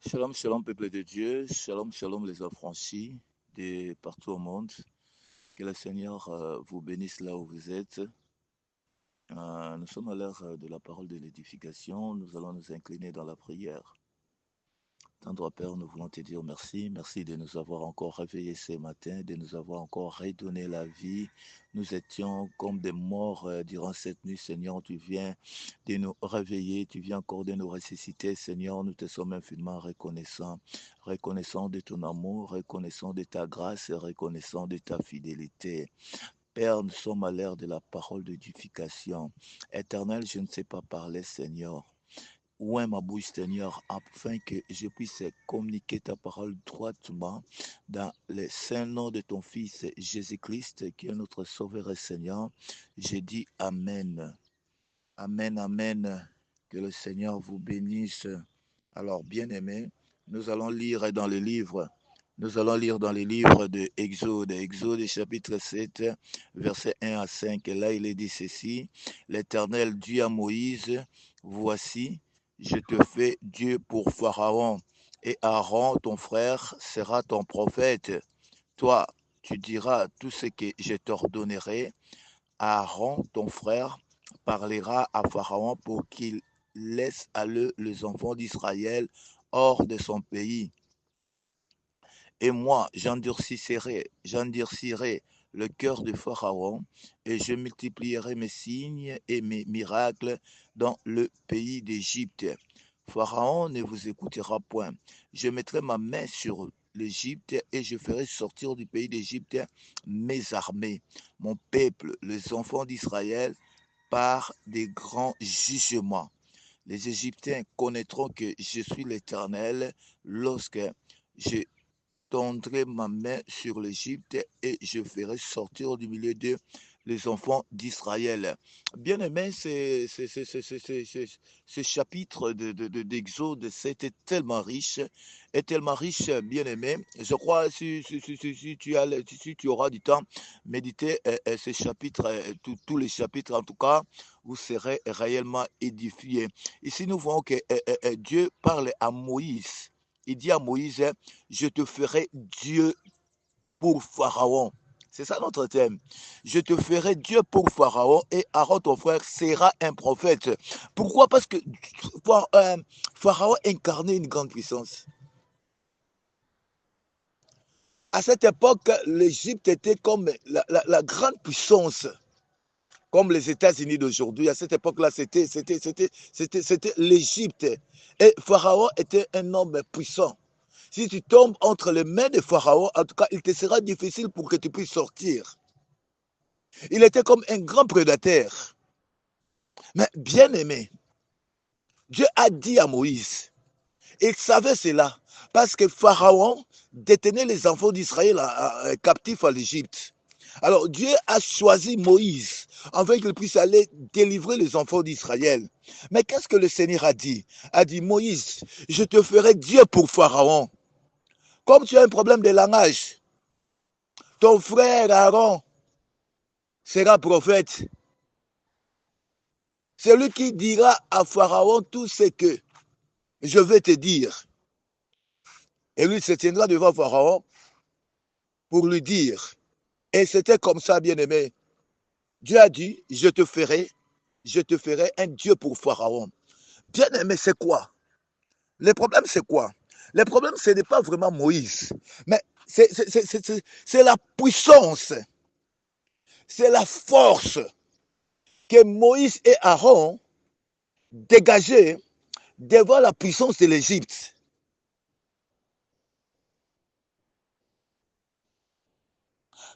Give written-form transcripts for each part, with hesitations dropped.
Shalom, shalom, peuple de Dieu. Shalom, shalom, les affranchis de partout au monde. Que le Seigneur vous bénisse là où vous êtes. Nous sommes à l'heure de la parole de l'édification. Nous allons nous incliner dans la prière. Tendre Père, nous voulons te dire merci. Merci de nous avoir encore réveillés ce matin, de nous avoir encore redonné la vie. Nous étions comme des morts durant cette nuit. Seigneur, tu viens de nous réveiller, tu viens encore de nous ressusciter. Seigneur, nous te sommes infiniment reconnaissants. Reconnaissants de ton amour, reconnaissants de ta grâce et reconnaissants de ta fidélité. Père, nous sommes à l'ère de la parole d'édification. Éternel, je ne sais pas parler, Seigneur. Ouvre ma bouche, Seigneur, afin que je puisse communiquer ta parole droitement dans le saint nom de ton Fils Jésus-Christ, qui est notre Sauveur et Seigneur. Je dis Amen. Amen, Amen. Que le Seigneur vous bénisse. Alors, bien-aimés, nous allons lire dans le livre. Nous allons lire dans les livres de Exode, Exode chapitre 7, versets 1 à 5. Et là, il est dit ceci, l'Éternel dit à Moïse, voici, je te fais Dieu pour Pharaon, et Aaron, ton frère, sera ton prophète. Toi, tu diras tout ce que je t'ordonnerai. Aaron, ton frère, parlera à Pharaon pour qu'il laisse aller les enfants d'Israël hors de son pays. Et moi, j'endurcirai le cœur de Pharaon, et je multiplierai mes signes et mes miracles dans le pays d'Égypte. Pharaon ne vous écoutera point. Je mettrai ma main sur l'Égypte et je ferai sortir du pays d'Égypte mes armées, mon peuple, les enfants d'Israël, par des grands jugements. Les Égyptiens connaîtront que je suis l'Éternel lorsque je tendrai ma main sur l'Égypte et je ferai sortir du milieu d'eux les enfants d'Israël. Bien aimé, ce chapitre d'Exode, c'était tellement riche, bien aimé. Je crois, si tu auras du temps, méditer ces chapitres, tous les chapitres en tout cas, vous serez réellement édifiés. Ici, nous voyons que Dieu parle à Moïse. Il dit à Moïse, je te ferai Dieu pour Pharaon. C'est ça notre thème. Je te ferai Dieu pour Pharaon et Aaron, ton frère, sera un prophète. Pourquoi? Parce que Pharaon incarnait une grande puissance. À cette époque, l'Égypte était comme la grande puissance, comme les États-Unis d'aujourd'hui. À cette époque-là, c'était l'Égypte. Et Pharaon était un homme puissant. Si tu tombes entre les mains de Pharaon, en tout cas, il te sera difficile pour que tu puisses sortir. Il était comme un grand prédateur. Mais bien aimé, Dieu a dit à Moïse, il savait cela, parce que Pharaon détenait les enfants d'Israël captifs à l'Égypte. Alors Dieu a choisi Moïse afin qu'il puisse aller délivrer les enfants d'Israël. Mais qu'est-ce que le Seigneur a dit? A dit, Moïse, je te ferai Dieu pour Pharaon. Comme tu as un problème de langage, ton frère Aaron sera prophète. Celui qui dira à Pharaon tout ce que je vais te dire. Et lui se tiendra devant Pharaon pour lui dire. Et c'était comme ça, bien-aimé. Dieu a dit, je te ferai un Dieu pour Pharaon. Bien-aimé, c'est quoi? Le problème, c'est quoi? Le problème, ce n'est pas vraiment Moïse, mais c'est la puissance, c'est la force que Moïse et Aaron dégageaient devant la puissance de l'Égypte.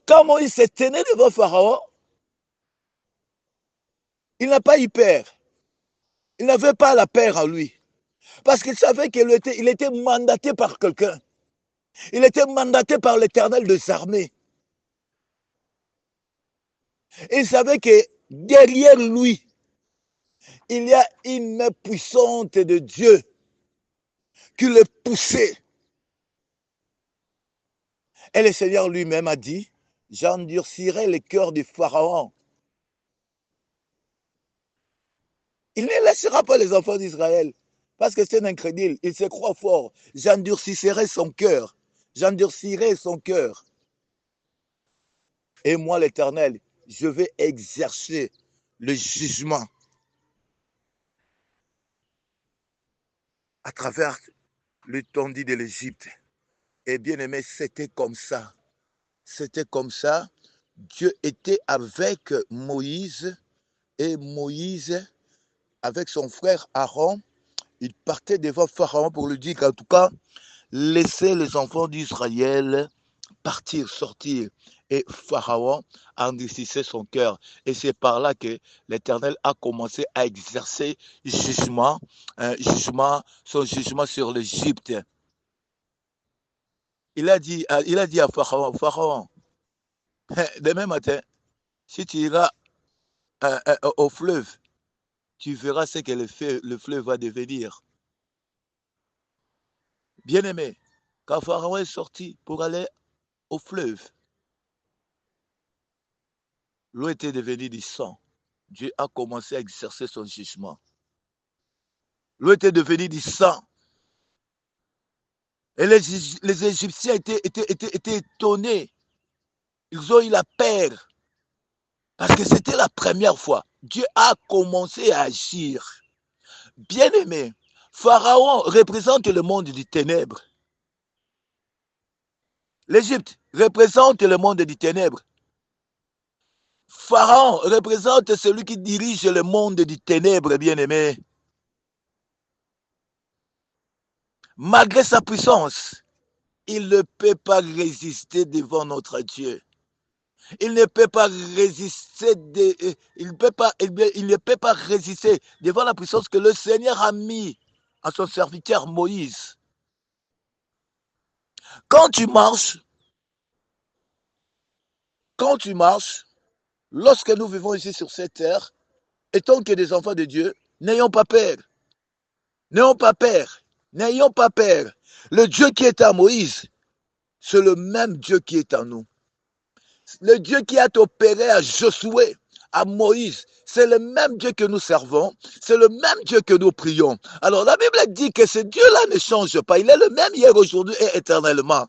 Quand Moïse se tenait devant Pharaon, il n'a pas eu peur. Il n'avait pas la peur en lui. Parce qu'il savait qu'il était mandaté par quelqu'un. Il était mandaté par l'Éternel des armées. Il savait que derrière lui, il y a une main puissante de Dieu qui le poussait. Et le Seigneur lui-même a dit, j'endurcirai le cœur du Pharaon. Il ne laissera pas les enfants d'Israël. Parce que c'est un incrédule, il se croit fort. J'endurcirai son cœur. J'endurcirai son cœur. Et moi, l'Éternel, je vais exercer le jugement à travers l'étendue de l'Égypte. Et bien aimé, c'était comme ça. C'était comme ça. Dieu était avec Moïse et Moïse, avec son frère Aaron, il partait devant Pharaon pour lui dire qu'en tout cas, laissez les enfants d'Israël partir, sortir. Et Pharaon endurcissait son cœur. Et c'est par là que l'Éternel a commencé à exercer jugement, son jugement sur l'Égypte. Il a dit à Pharaon, Pharaon, demain matin, si tu iras au fleuve, tu verras ce que le fleuve va devenir. Bien-aimé, quand Pharaon est sorti pour aller au fleuve, l'eau était devenue du sang. Dieu a commencé à exercer son jugement. L'eau était devenue du sang. Et les Égyptiens étaient étonnés. Ils ont eu la peur. Parce que c'était la première fois. Dieu a commencé à agir. Bien-aimé, Pharaon représente le monde du ténèbre. L'Égypte représente le monde des ténèbres. Pharaon représente celui qui dirige le monde des ténèbres, bien-aimé. Malgré sa puissance, il ne peut pas résister devant notre Dieu. Il ne peut pas résister, il ne peut pas résister devant la puissance que le Seigneur a mis à son serviteur Moïse. Quand tu marches, lorsque nous vivons ici sur cette terre, étant que des enfants de Dieu, n'ayons pas peur. N'ayons pas peur. N'ayons pas peur. Le Dieu qui est à Moïse, c'est le même Dieu qui est en nous. Le Dieu qui a opéré à Josué, à Moïse, c'est le même Dieu que nous servons, c'est le même Dieu que nous prions. Alors la Bible dit que ce Dieu-là ne change pas, il est le même hier, aujourd'hui et éternellement.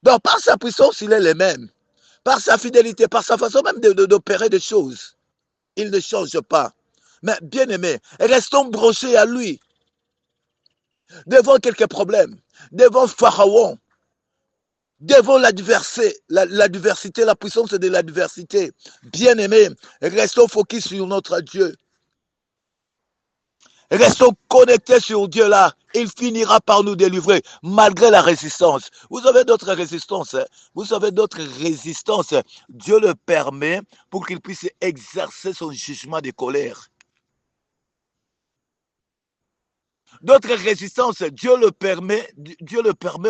Donc par sa puissance, il est le même. Par sa fidélité, par sa façon même d'opérer des choses, il ne change pas. Mais bien aimé, restons branchés à lui. Devant quelques problèmes, devant Pharaon, devant l'adversité, la puissance de l'adversité. Bien-aimés, restons focus sur notre Dieu. Restons connectés sur Dieu là. Il finira par nous délivrer malgré la résistance. Vous avez d'autres résistances. Vous avez d'autres résistances. Dieu le permet pour qu'il puisse exercer son jugement de colère. D'autres résistances, Dieu le permet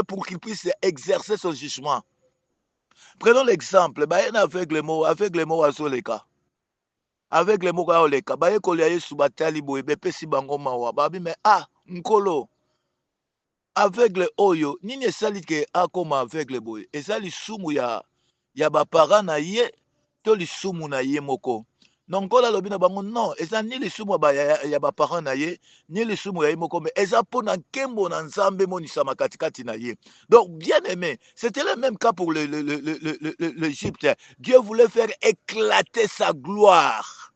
pour qu'il puisse exercer son jugement. Prenons l'exemple, un aveuglement à Soleka. Aveuglement à Oleka. Baye koliaye subatali boye bepesi bango mawa. Babi me nkolo. Aveugle oyo, nini esali ke akoma aveugle boye. Esali sumu ya bapara na ye, to lisumu na ye moko. Donc là lobi na bango non, eza ni lisumu ya bapara na ye, ni lisumu ya ye moko, mais eza pona nkembo na nzambe monisama katikati na ye. Donc bien aimé, c'était le même cas pour l'Égypte. Dieu voulait faire éclater sa gloire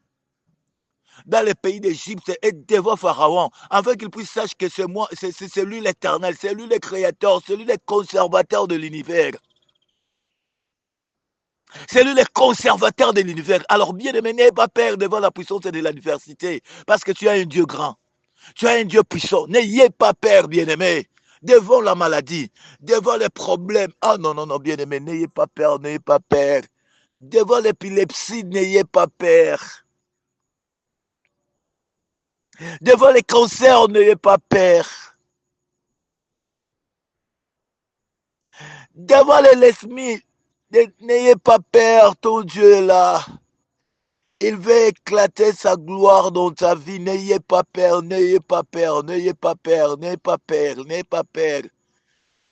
dans le pays d'Égypte et devant Pharaon, afin qu'il puisse sache que c'est moi, c'est lui l'Éternel, c'est lui le créateur, c'est lui le conservateur de l'univers. C'est lui le conservateur de l'univers. Alors bien aimé, n'ayez pas peur devant la puissance de l'adversité, parce que tu as un Dieu grand, tu as un Dieu puissant. N'ayez pas peur, bien aimé, devant la maladie, devant les problèmes. Ah non, non, non, bien aimé, n'ayez pas peur, n'ayez pas peur. Devant l'épilepsie, n'ayez pas peur. Devant les cancers, n'ayez pas peur. Devant les lesbiennes, n'ayez pas peur, ton Dieu est là. Il veut éclater sa gloire dans ta vie. N'ayez pas peur, n'ayez pas peur, n'ayez pas peur, n'ayez pas peur, n'ayez pas peur.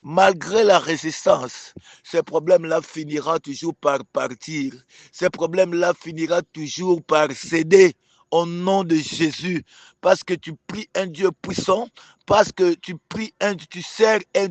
Malgré la résistance, ce problème-là finira toujours par partir. Ce problème-là finira toujours par céder au nom de Jésus. parce que tu pries un Dieu puissant, parce que tu sers un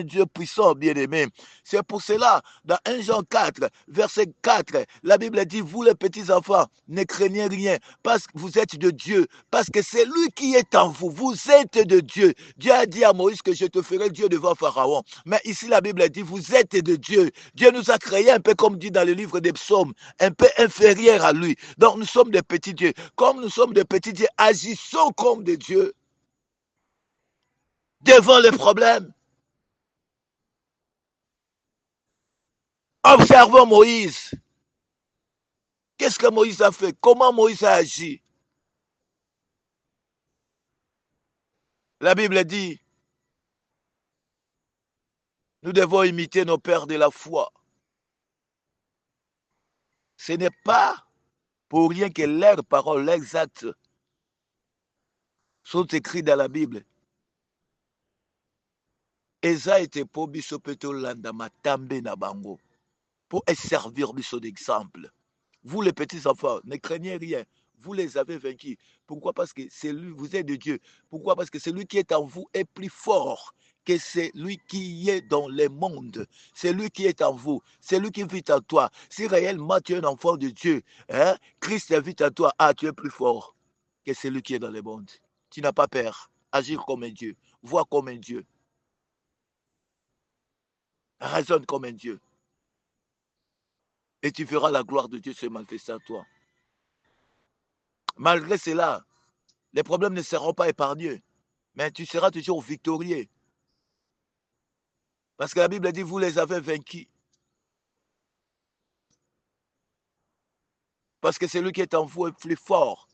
Dieu puissant, bien-aimé. C'est pour cela, dans 1 Jean 4, verset 4, la Bible dit, vous les petits enfants, ne craignez rien, parce que vous êtes de Dieu, parce que c'est lui qui est en vous, vous êtes de Dieu. Dieu a dit à Moïse que je te ferai Dieu devant Pharaon. Mais ici, la Bible dit, vous êtes de Dieu. Dieu nous a créés un peu comme dit dans le livre des psaumes, un peu inférieur à lui. Donc nous sommes des petits dieux. Comme nous sommes des petits dieux, agissons comme des dieux devant les problèmes. Observons Moïse. Qu'est-ce que Moïse a fait? Comment Moïse a agi? La Bible dit, nous devons imiter nos pères de la foi. Ce n'est pas pour rien que leurs paroles, leurs actes sont écrits dans la Bible. Eza ete po biso pe tolanda matambe na bango pour servir biso d'exemple. Vous les petits enfants, ne craignez rien. Vous les avez vaincus. Pourquoi? Parce que c'est lui, vous êtes de Dieu. Pourquoi? Parce que celui qui est en vous est plus fort que celui qui est dans le monde. C'est lui qui est en vous. C'est lui qui vit en toi. Si réellement tu es un enfant de Dieu, hein, Christ vit en toi. Ah, tu es plus fort que celui qui est dans le monde. Tu n'as pas peur. Agir comme un Dieu. Vois comme un Dieu. Raisonne comme un Dieu. Et tu verras la gloire de Dieu se manifester à toi. Malgré cela, les problèmes ne seront pas épargnés, mais tu seras toujours victorieux. Parce que la Bible dit, vous les avez vaincus. Parce que celui qui est en vous est plus fort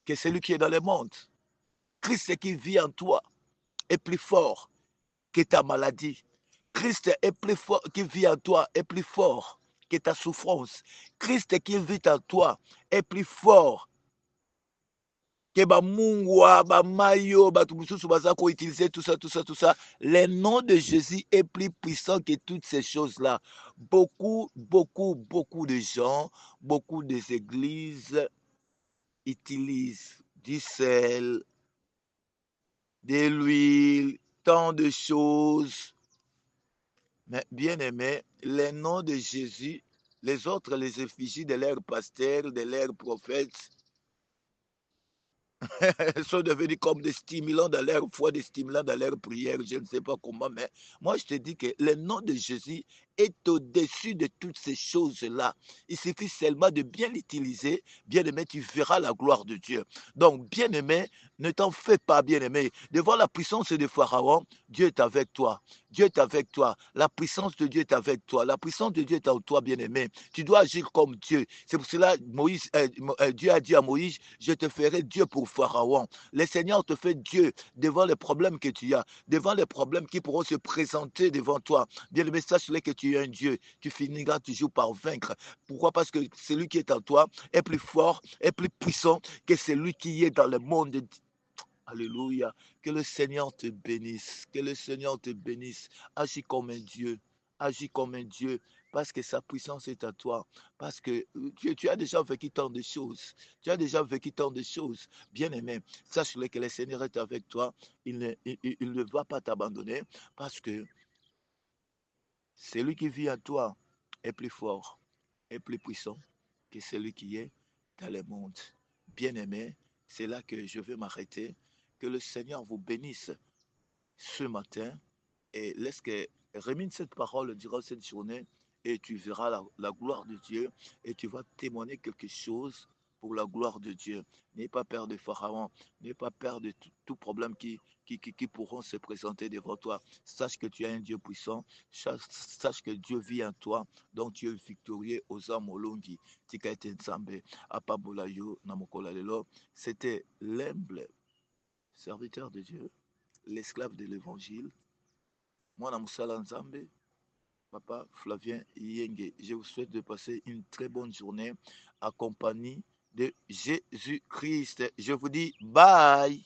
que celui qui est dans le monde. Christ qui vit en toi est plus fort que ta maladie. Christ est plus fort, qui vit en toi est plus fort que ta souffrance. Christ qui vit en toi est plus fort que bamungwa, bamayo, batumususu bazako utiliser tout ça, tout ça, tout ça. Le nom de Jésus est plus puissant que toutes ces choses-là. Beaucoup, beaucoup, beaucoup de gens, beaucoup des églises utilisent du sel, de l'huile, tant de choses. Mais bien aimé, le nom de Jésus, les autres les effigies de leurs pasteurs, de leurs prophètes, sont devenus comme des stimulants dans leur foi, des stimulants dans leur prière, je ne sais pas comment, mais moi je te dis que le nom de Jésus est au-dessus de toutes ces choses-là. Il suffit seulement de bien l'utiliser, bien-aimé, tu verras la gloire de Dieu. Donc, bien-aimé, ne t'en fais pas, bien-aimé. Devant la puissance de Pharaon, Dieu est avec toi. Dieu est avec toi. La puissance de Dieu est avec toi. La puissance de Dieu est en toi, bien-aimé. Tu dois agir comme Dieu. C'est pour cela que Dieu a dit à Moïse, je te ferai Dieu pour Pharaon. Le Seigneur te fait Dieu devant les problèmes que tu as, devant les problèmes qui pourront se présenter devant toi. Bien-aimé, sache-le que tu es un Dieu. Tu finiras toujours par vaincre. Pourquoi? Parce que celui qui est en toi est plus fort, est plus puissant que celui qui est dans le monde. Alléluia. Que le Seigneur te bénisse. Que le Seigneur te bénisse. Agis comme un Dieu. Agis comme un Dieu. Parce que sa puissance est à toi. Parce que tu as déjà vécu tant de choses. Tu as déjà vécu tant de choses. Bien-aimé, sache-le que le Seigneur est avec toi. Il ne va pas t'abandonner. Parce que celui qui vit en toi est plus fort, est plus puissant que celui qui est dans le monde. Bien-aimé, c'est là que je vais m'arrêter. Que le Seigneur vous bénisse ce matin et laisse que remine cette parole durant cette journée et tu verras la gloire de Dieu et tu vas témoigner quelque chose pour la gloire de Dieu. N'aie pas peur de Pharaon, n'aie pas peur de tout problème qui pourront se présenter devant toi. Sache que tu es un Dieu puissant, sache que Dieu vit en toi, donc tu es victorieux aux âmes olongi. Tika ete nzambe, apabola yo na mokola lelo. C'était l'humble serviteur de Dieu, l'esclave de l'évangile, Mwana Moussala Nzambe, Papa Flavien Yenge. Je vous souhaite de passer une très bonne journée accompagnée de Jésus-Christ. Je vous dis bye.